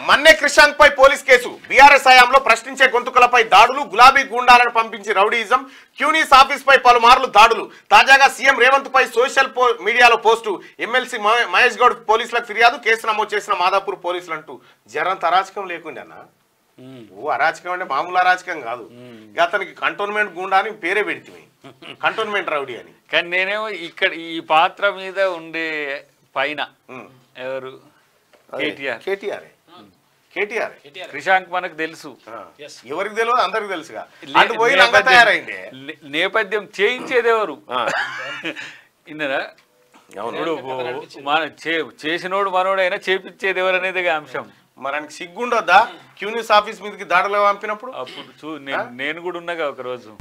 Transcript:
మన్నే క్రిషాంక్ పై police case BRS హయాంలో ప్రశ్నించే గొంతుకలపై దాడులు గులాబీ గూండాలను పంపించి రౌడీయిజం క్యూనీస్ ఆఫీస్ పై పలుమార్లు దాడులు తాజాగా సీఎం రేవంత్ పై సోషల్ మీడియాలో పోస్టు ఎమ్మెల్సీ మహేష్ గౌడ్ పోలీసులకు ఫిర్యాదు కేసు నమోదు చేసిన మాదాపూర్ పోలీసులు అంటూ జరంత అరాచకం లేకుండా ఓ అరాచకం అంటే మామూలు అరాచకం కాదు అతనికి కంటోన్మెంట్ గూండా అని పేరే పెడితే కంటోన్మెంట్ రౌడీ అని కానీ నేనేమో ఇక్కడ ఈ పాత్ర మీద ఉండే పైన ఎవరు కేటీఆర్ క్రిషాంక్ మనకు తెలుసు ఎవరికి తెలియదు అందరికి తెలుసుగా అటు పోయి రంగ తయారైంది నేపథ్యం చేయించేది ఎవరు ఇన్నరా ఇప్పుడు చేసినోడు మనోడైనా చేపించేది ఎవరు అనేది అంశం మరి ఆయనకి సిగ్గుండొద్దా క్యూనిస్ ఆఫీస్ మీదకి దాడులు పంపినప్పుడు అప్పుడు నేను కూడా ఉన్నాగా ఒక రోజు